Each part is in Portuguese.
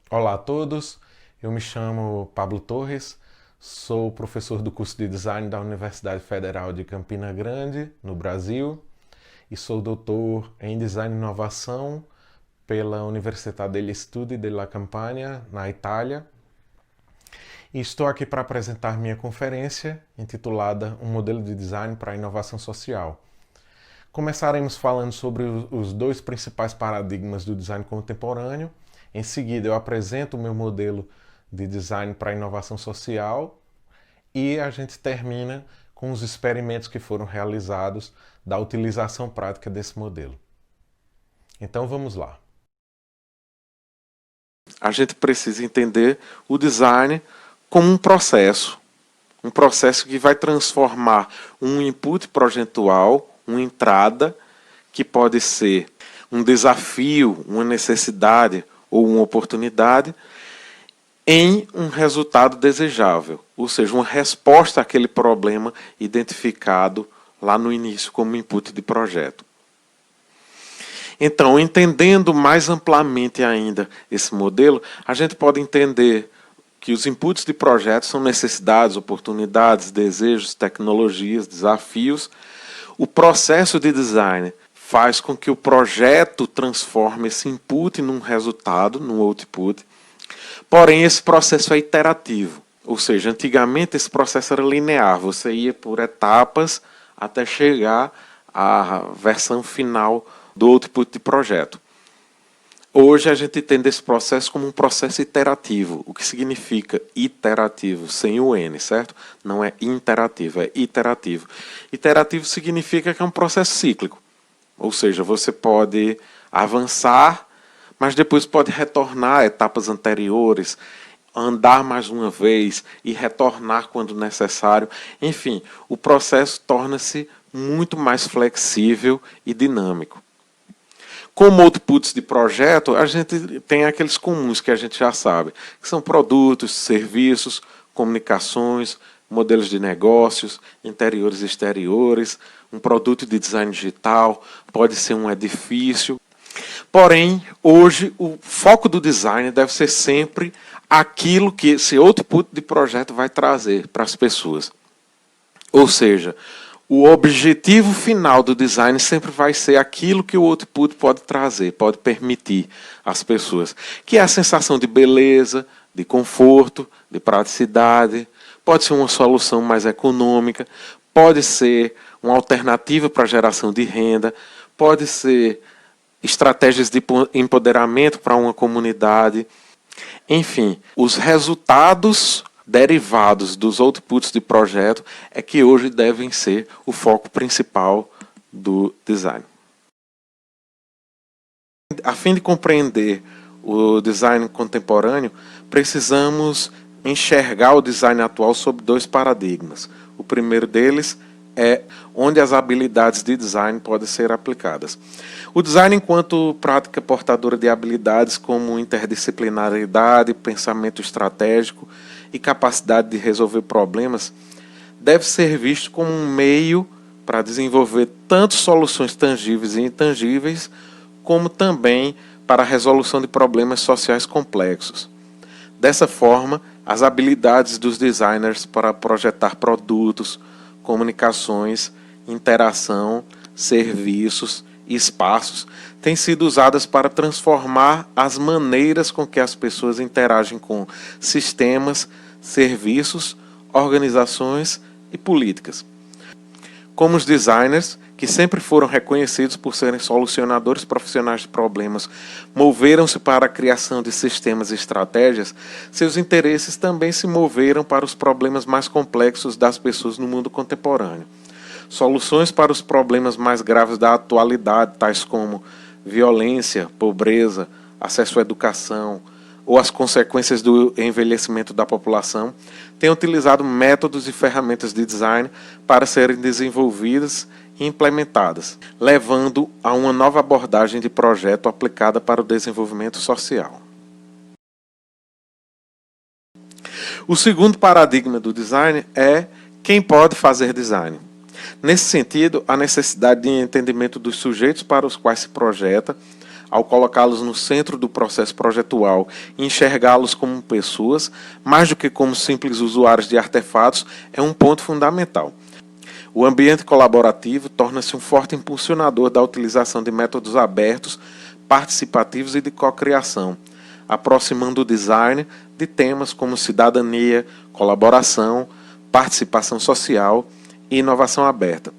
Olá a todos, eu me chamo Pablo Torres, sou professor do curso de Design da Universidade Federal de Campina Grande, no Brasil, e sou doutor em Design e Inovação pela Università degli Studi della Campania, na Itália. E estou aqui para apresentar minha conferência intitulada Um Modelo de Design para a Inovação Social. Começaremos falando sobre os dois principais paradigmas do design contemporâneo. Em seguida, eu apresento o meu modelo de design para a inovação social e a gente termina com os experimentos que foram realizados da utilização prática desse modelo. Então vamos lá. A gente precisa entender o design como um processo que vai transformar um input projetual, uma entrada, que pode ser um desafio, uma necessidade ou uma oportunidade, em um resultado desejável, ou seja, uma resposta àquele problema identificado lá no início como input de projeto. Então, entendendo mais amplamente ainda esse modelo, a gente pode entender que os inputs de projetos são necessidades, oportunidades, desejos, tecnologias, desafios. O processo de design faz com que o projeto transforme esse input num resultado, num output. Porém, esse processo é iterativo. Ou seja, antigamente esse processo era linear. Você ia por etapas até chegar à versão final do output de projeto. Hoje a gente entende esse processo como um processo iterativo. O que significa iterativo? Sem o N, certo? Não é interativo, é iterativo. Iterativo significa que é um processo cíclico. Ou seja, você pode avançar, mas depois pode retornar a etapas anteriores, andar mais uma vez e retornar quando necessário. Enfim, o processo torna-se muito mais flexível e dinâmico. Como outputs de projeto, a gente tem aqueles comuns que a gente já sabe, que são produtos, serviços, comunicações, modelos de negócios, interiores e exteriores, um produto de design digital, pode ser um edifício. Porém, hoje, o foco do design deve ser sempre aquilo que esse output de projeto vai trazer para as pessoas. Ou seja, o objetivo final do design sempre vai ser aquilo que o output pode trazer, pode permitir às pessoas, que é a sensação de beleza, de conforto, de praticidade, pode ser uma solução mais econômica, pode ser uma alternativa para a geração de renda, pode ser estratégias de empoderamento para uma comunidade. Enfim, os resultados derivados dos outputs de projeto é que hoje devem ser o foco principal do design. A fim de compreender o design contemporâneo, precisamos enxergar o design atual sob dois paradigmas. O primeiro deles é onde as habilidades de design podem ser aplicadas. O design enquanto prática portadora de habilidades como interdisciplinaridade, pensamento estratégico e capacidade de resolver problemas deve ser visto como um meio para desenvolver tanto soluções tangíveis e intangíveis, como também para a resolução de problemas sociais complexos. Dessa forma, as habilidades dos designers para projetar produtos, comunicações, interação, serviços e espaços têm sido usadas para transformar as maneiras com que as pessoas interagem com sistemas, serviços, organizações e políticas. Como os designers, que sempre foram reconhecidos por serem solucionadores profissionais de problemas, moveram-se para a criação de sistemas e estratégias, seus interesses também se moveram para os problemas mais complexos das pessoas no mundo contemporâneo. Soluções para os problemas mais graves da atualidade, tais como violência, pobreza, acesso à educação ou as consequências do envelhecimento da população, têm utilizado métodos e ferramentas de design para serem desenvolvidas e implementadas, levando a uma nova abordagem de projeto aplicada para o desenvolvimento social. O segundo paradigma do design é quem pode fazer design. Nesse sentido, a necessidade de entendimento dos sujeitos para os quais se projeta, ao colocá-los no centro do processo projetual e enxergá-los como pessoas, mais do que como simples usuários de artefatos, é um ponto fundamental. O ambiente colaborativo torna-se um forte impulsionador da utilização de métodos abertos, participativos e de cocriação, aproximando o design de temas como cidadania, colaboração, participação social e inovação aberta.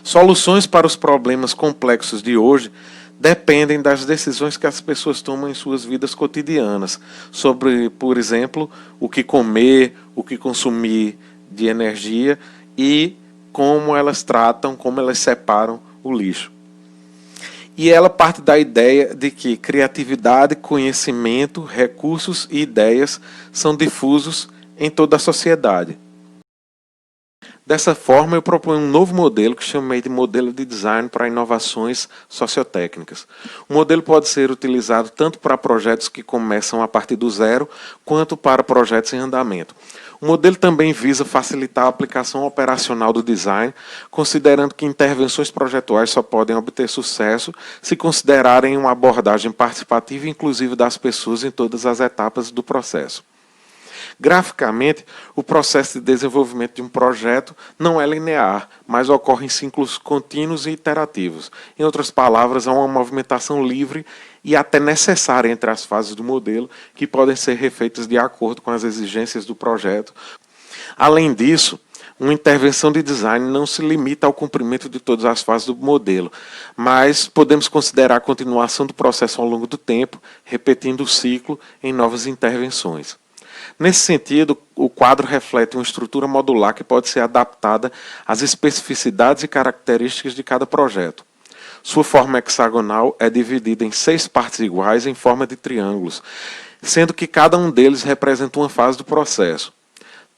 Soluções para os problemas complexos de hoje dependem das decisões que as pessoas tomam em suas vidas cotidianas, sobre, por exemplo, o que comer, o que consumir de energia e como elas tratam, como elas separam o lixo. E ela parte da ideia de que criatividade, conhecimento, recursos e ideias são difusos em toda a sociedade. Dessa forma, eu proponho um novo modelo que chamei de modelo de design para inovações sociotécnicas. O modelo pode ser utilizado tanto para projetos que começam a partir do zero, quanto para projetos em andamento. O modelo também visa facilitar a aplicação operacional do design, considerando que intervenções projetuais só podem obter sucesso se considerarem uma abordagem participativa e inclusiva das pessoas em todas as etapas do processo. Graficamente, o processo de desenvolvimento de um projeto não é linear, mas ocorre em ciclos contínuos e iterativos. Em outras palavras, há uma movimentação livre e até necessária entre as fases do modelo, que podem ser refeitas de acordo com as exigências do projeto. Além disso, uma intervenção de design não se limita ao cumprimento de todas as fases do modelo, mas podemos considerar a continuação do processo ao longo do tempo, repetindo o ciclo em novas intervenções. Nesse sentido, o quadro reflete uma estrutura modular que pode ser adaptada às especificidades e características de cada projeto. Sua forma hexagonal é dividida em 6 partes iguais em forma de triângulos, sendo que cada um deles representa uma fase do processo.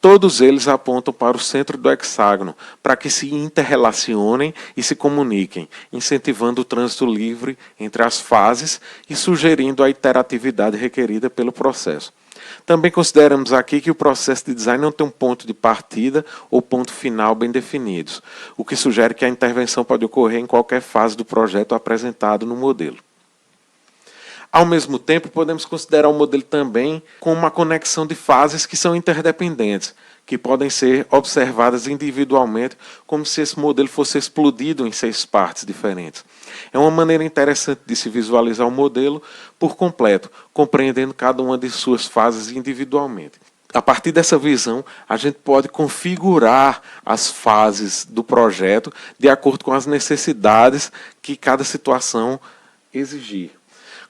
Todos eles apontam para o centro do hexágono, para que se interrelacionem e se comuniquem, incentivando o trânsito livre entre as fases e sugerindo a iteratividade requerida pelo processo. Também consideramos aqui que o processo de design não tem um ponto de partida ou ponto final bem definidos, o que sugere que a intervenção pode ocorrer em qualquer fase do projeto apresentado no modelo. Ao mesmo tempo, podemos considerar o modelo também como uma conexão de fases que são interdependentes, que podem ser observadas individualmente, como se esse modelo fosse explodido em 6 partes diferentes. É uma maneira interessante de se visualizar o modelo por completo, compreendendo cada uma de suas fases individualmente. A partir dessa visão, a gente pode configurar as fases do projeto de acordo com as necessidades que cada situação exigir.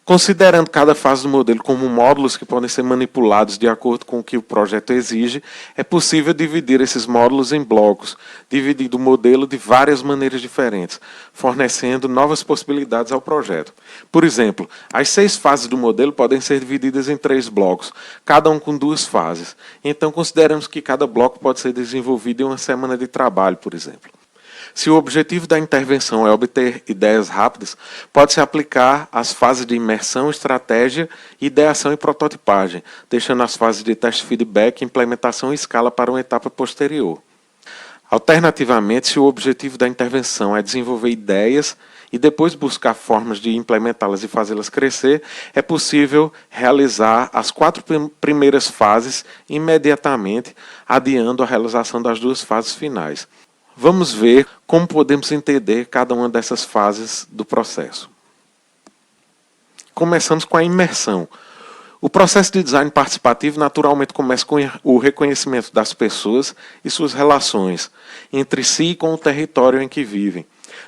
Considerando cada fase do modelo como módulos que podem ser manipulados de acordo com o que o projeto exige, é possível dividir esses módulos em blocos, dividindo o modelo de várias maneiras diferentes, fornecendo novas possibilidades ao projeto. Por exemplo, as 6 fases do modelo podem ser divididas em 3 blocos, cada um com 2 fases. Então, consideramos que cada bloco pode ser desenvolvido em uma semana de trabalho, por exemplo. Se o objetivo da intervenção é obter ideias rápidas, pode-se aplicar as fases de imersão, estratégia, ideação e prototipagem, deixando as fases de teste feedback, implementação e escala para uma etapa posterior. Alternativamente, se o objetivo da intervenção é desenvolver ideias e depois buscar formas de implementá-las e fazê-las crescer, é possível realizar as 4 primeiras fases imediatamente, adiando a realização das 2 fases finais. Vamos ver como podemos entender cada uma dessas fases do processo. Começamos com a imersão. O processo de design participativo naturalmente começa com o reconhecimento das pessoas e suas relações entre si e com o território em que vivem,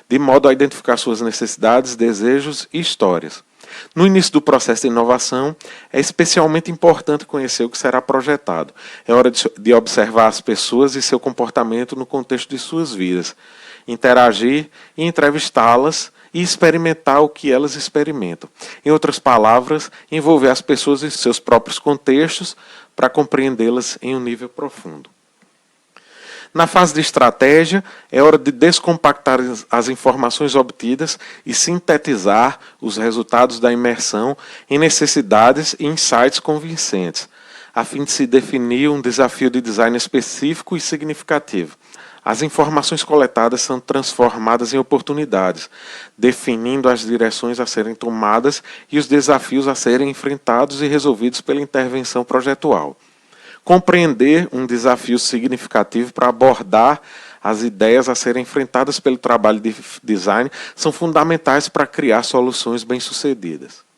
de modo a identificar suas necessidades, desejos e histórias. No início do processo de inovação, é especialmente importante conhecer o que será projetado. É hora de observar as pessoas e seu comportamento no contexto de suas vidas, interagir e entrevistá-las e experimentar o que elas experimentam. Em outras palavras, envolver as pessoas em seus próprios contextos para compreendê-las em um nível profundo. Na fase de estratégia, é hora de descompactar as informações obtidas e sintetizar os resultados da imersão em necessidades e insights convincentes, a fim de se definir um desafio de design específico e significativo. as informações coletadas são transformadas em oportunidades, definindo as direções a serem tomadas e os desafios a serem enfrentados e resolvidos pela intervenção projetual. Compreender um desafio significativo para abordar as ideias a serem enfrentadas pelo trabalho de design são fundamentais para criar soluções bem-sucedidas.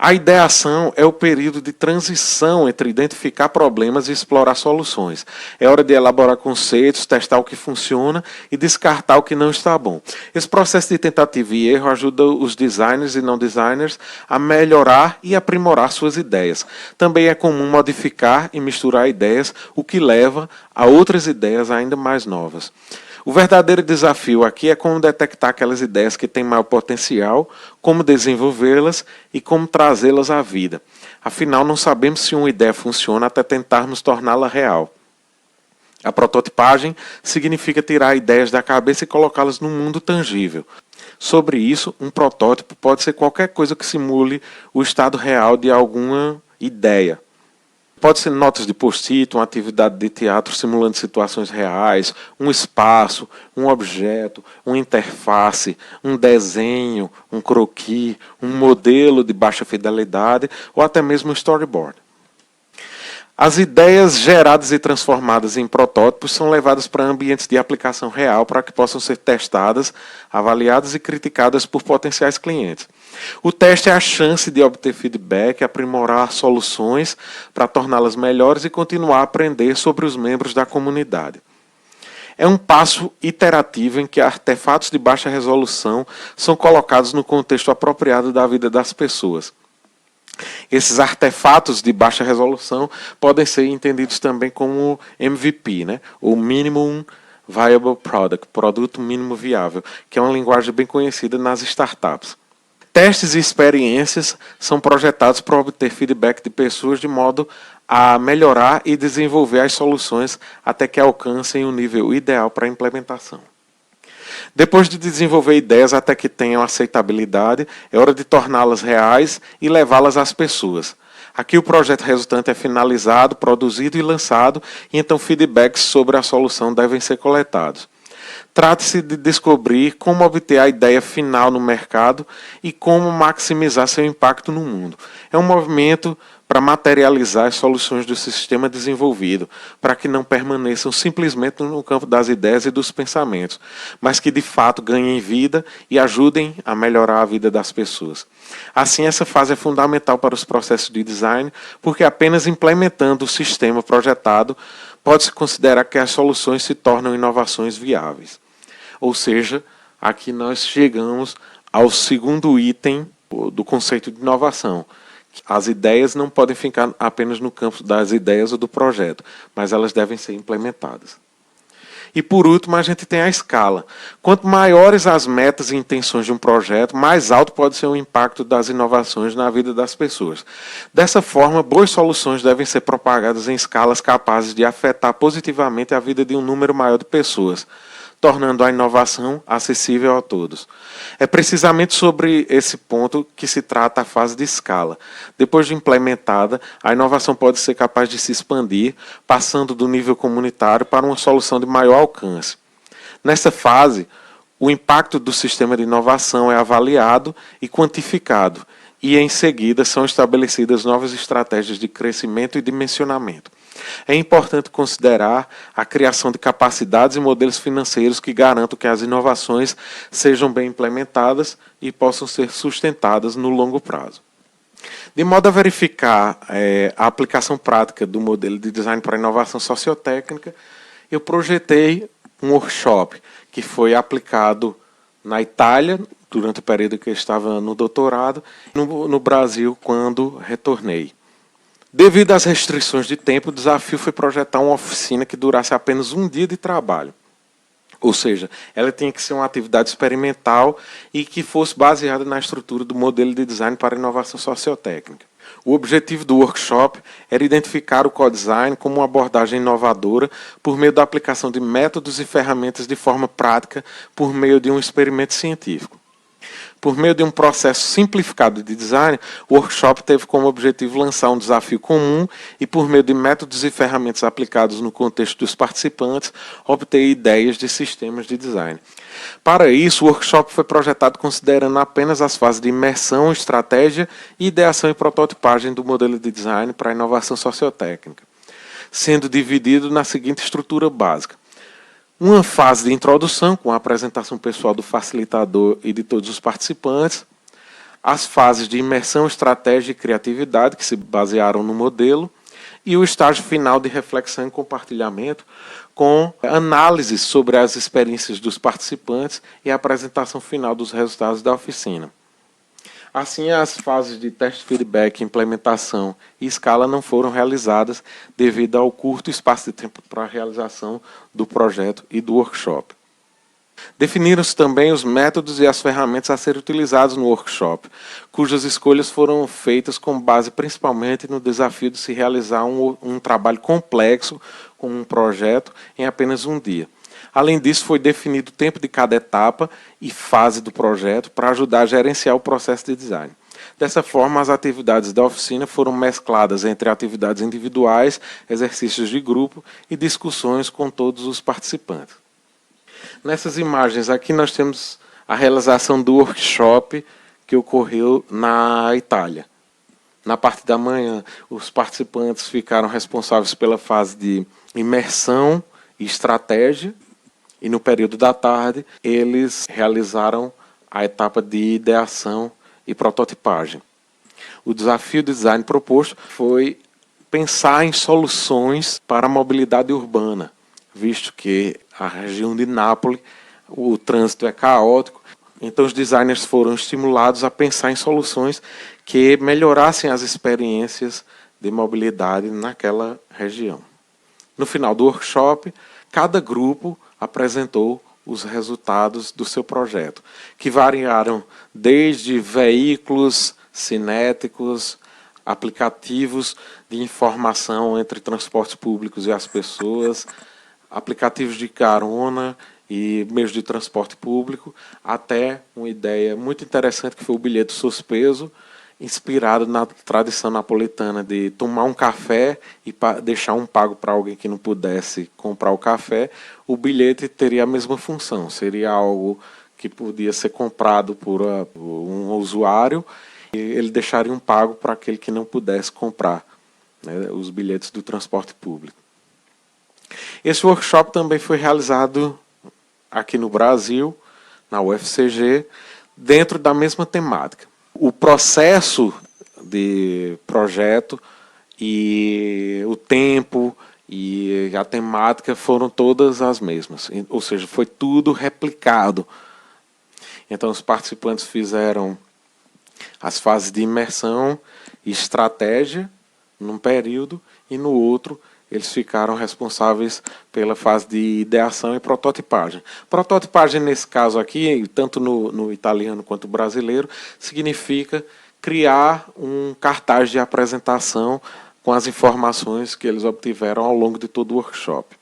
A ideação é o período de transição entre identificar problemas e explorar soluções. É hora de elaborar conceitos, testar o que funciona e descartar o que não está bom. Esse processo de tentativa e erro ajuda os designers e não designers a melhorar e aprimorar suas ideias. Também é comum modificar e misturar ideias, o que leva a outras ideias ainda mais novas. O verdadeiro desafio aqui é como detectar aquelas ideias que têm maior potencial, como desenvolvê-las e como trazê-las à vida. Afinal, não sabemos se uma ideia funciona até tentarmos torná-la real. A prototipagem significa tirar ideias da cabeça e colocá-las no mundo tangível. Sobre isso, um protótipo pode ser qualquer coisa que simule o estado real de alguma ideia. Pode ser notas de post-it, uma atividade de teatro simulando situações reais, um espaço, um objeto, uma interface, um desenho, um croquis, um modelo de baixa fidelidade ou até mesmo um storyboard. As ideias geradas e transformadas em protótipos são levadas para ambientes de aplicação real para que possam ser testadas, avaliadas e criticadas por potenciais clientes. O teste é a chance de obter feedback, aprimorar soluções para torná-las melhores e continuar a aprender sobre os membros da comunidade. É um passo iterativo em que artefatos de baixa resolução são colocados no contexto apropriado da vida das pessoas. Esses artefatos de baixa resolução podem ser entendidos também como MVP, o Minimum Viable Product, produto mínimo viável, que é uma linguagem bem conhecida nas startups. Testes e experiências são projetados para obter feedback de pessoas de modo a melhorar e desenvolver as soluções até que alcancem o nível ideal para a implementação. Depois de desenvolver ideias até que tenham aceitabilidade, é hora de torná-las reais e levá-las às pessoas. Aqui o projeto resultante é finalizado, produzido e lançado, e então feedbacks sobre a solução devem ser coletados. Trata-se de descobrir como obter a ideia final no mercado e como maximizar seu impacto no mundo. É um movimento para materializar as soluções do sistema desenvolvido, para que não permaneçam simplesmente no campo das ideias e dos pensamentos, mas que de fato ganhem vida e ajudem a melhorar a vida das pessoas. Assim, essa fase é fundamental para os processos de design, porque apenas implementando o sistema projetado pode-se considerar que as soluções se tornam inovações viáveis. Ou seja, aqui nós chegamos ao segundo item do conceito de inovação. As ideias não podem ficar apenas no campo das ideias ou do projeto, mas elas devem ser implementadas. E por último, a gente tem a escala. Quanto maiores as metas e intenções de um projeto, mais alto pode ser o impacto das inovações na vida das pessoas. Dessa forma, boas soluções devem ser propagadas em escalas capazes de afetar positivamente a vida de um número maior de pessoas, tornando a inovação acessível a todos. É precisamente sobre esse ponto que se trata a fase de escala. Depois de implementada, a inovação pode ser capaz de se expandir, passando do nível comunitário para uma solução de maior alcance. Nessa fase, o impacto do sistema de inovação é avaliado e quantificado, e em seguida são estabelecidas novas estratégias de crescimento e dimensionamento. É importante considerar a criação de capacidades e modelos financeiros que garantam que as inovações sejam bem implementadas e possam ser sustentadas no longo prazo. De modo a verificar a aplicação prática do modelo de design para inovação sociotécnica, eu projetei um workshop que foi aplicado na Itália, durante o período que eu estava no doutorado, e no Brasil, quando retornei. Devido às restrições de tempo, o desafio foi projetar uma oficina que durasse apenas um dia de trabalho. Ou seja, ela tinha que ser uma atividade experimental e que fosse baseada na estrutura do modelo de design para inovação sociotécnica. O objetivo do workshop era identificar o co-design como uma abordagem inovadora por meio da aplicação de métodos e ferramentas de forma prática por meio de um experimento científico. Por meio de um processo simplificado de design, o workshop teve como objetivo lançar um desafio comum e, por meio de métodos e ferramentas aplicados no contexto dos participantes, obter ideias de sistemas de design. Para isso, o workshop foi projetado considerando apenas as fases de imersão, estratégia, ideação e prototipagem do modelo de design para a inovação sociotécnica, sendo dividido na seguinte estrutura básica. Uma fase de introdução, com a apresentação pessoal do facilitador e de todos os participantes. As fases de imersão, estratégia e criatividade, que se basearam no modelo. E o estágio final de reflexão e compartilhamento, com análises sobre as experiências dos participantes e a apresentação final dos resultados da oficina. Assim, as fases de teste, feedback, implementação e escala não foram realizadas devido ao curto espaço de tempo para a realização do projeto e do workshop. Definiram-se também os métodos e as ferramentas a serem utilizados no workshop, cujas escolhas foram feitas com base principalmente no desafio de se realizar um trabalho complexo com um projeto em apenas um dia. Além disso, foi definido o tempo de cada etapa e fase do projeto para ajudar a gerenciar o processo de design. Dessa forma, as atividades da oficina foram mescladas entre atividades individuais, exercícios de grupo e discussões com todos os participantes. Nessas imagens aqui nós temos a realização do workshop que ocorreu na Itália. Na parte da manhã, os participantes ficaram responsáveis pela fase de imersão e estratégia. E no período da tarde, eles realizaram a etapa de ideação e prototipagem. O desafio de design proposto foi pensar em soluções para a mobilidade urbana, visto que a região de Nápoles, o trânsito é caótico. Então os designers foram estimulados a pensar em soluções que melhorassem as experiências de mobilidade naquela região. No final do workshop, cada grupo apresentou os resultados do seu projeto, que variaram desde veículos cinéticos, aplicativos de informação entre transportes públicos e as pessoas, aplicativos de carona e meios de transporte público, até uma ideia muito interessante que foi o bilhete suspenso, inspirado na tradição napolitana de tomar um café e deixar um pago para alguém que não pudesse comprar o café. O bilhete teria a mesma função, seria algo que podia ser comprado por um usuário e ele deixaria um pago para aquele que não pudesse comprar, né, os bilhetes do transporte público. Esse workshop também foi realizado aqui no Brasil, na UFCG, dentro da mesma temática. O processo de projeto e o tempo e a temática foram todas as mesmas, ou seja, foi tudo replicado. Então os participantes fizeram as fases de imersão e estratégia num período e no outro eles ficaram responsáveis pela fase de ideação e prototipagem. Prototipagem, nesse caso aqui, tanto no italiano quanto no brasileiro, significa criar um cartaz de apresentação com as informações que eles obtiveram ao longo de todo o workshop.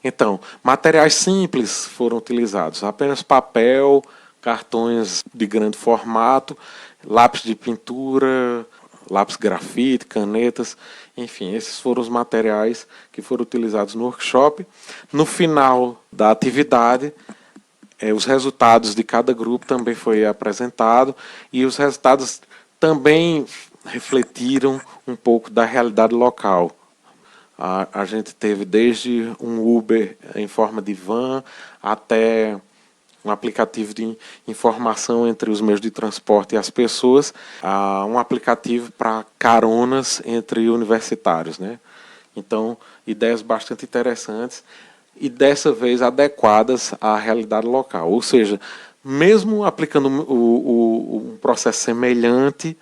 Então, materiais simples foram utilizados, apenas papel, cartões de grande formato, lápis de pintura, lápis grafite, canetas, enfim, esses foram os materiais que foram utilizados no workshop. No final da atividade, os resultados de cada grupo também foi apresentado e os resultados também refletiram um pouco da realidade local. A gente teve desde um Uber em forma de van até um aplicativo de informação entre os meios de transporte e as pessoas, um aplicativo para caronas entre universitários, né? Então, ideias bastante interessantes e dessa vez adequadas à realidade local. Ou seja, mesmo aplicando um processo semelhante,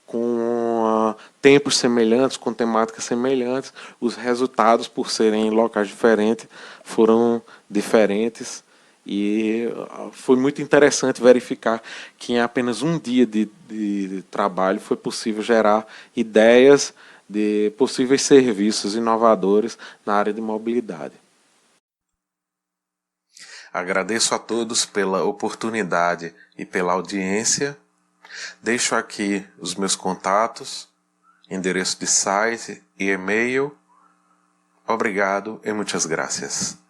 com tempos semelhantes, com temáticas semelhantes, os resultados, por serem em locais diferentes, foram diferentes. E foi muito interessante verificar que em apenas um dia de trabalho foi possível gerar ideias de possíveis serviços inovadores na área de mobilidade. Agradeço a todos pela oportunidade e pela audiência. Deixo aqui os meus contatos, endereço de site e e-mail. Obrigado e muitas gracias.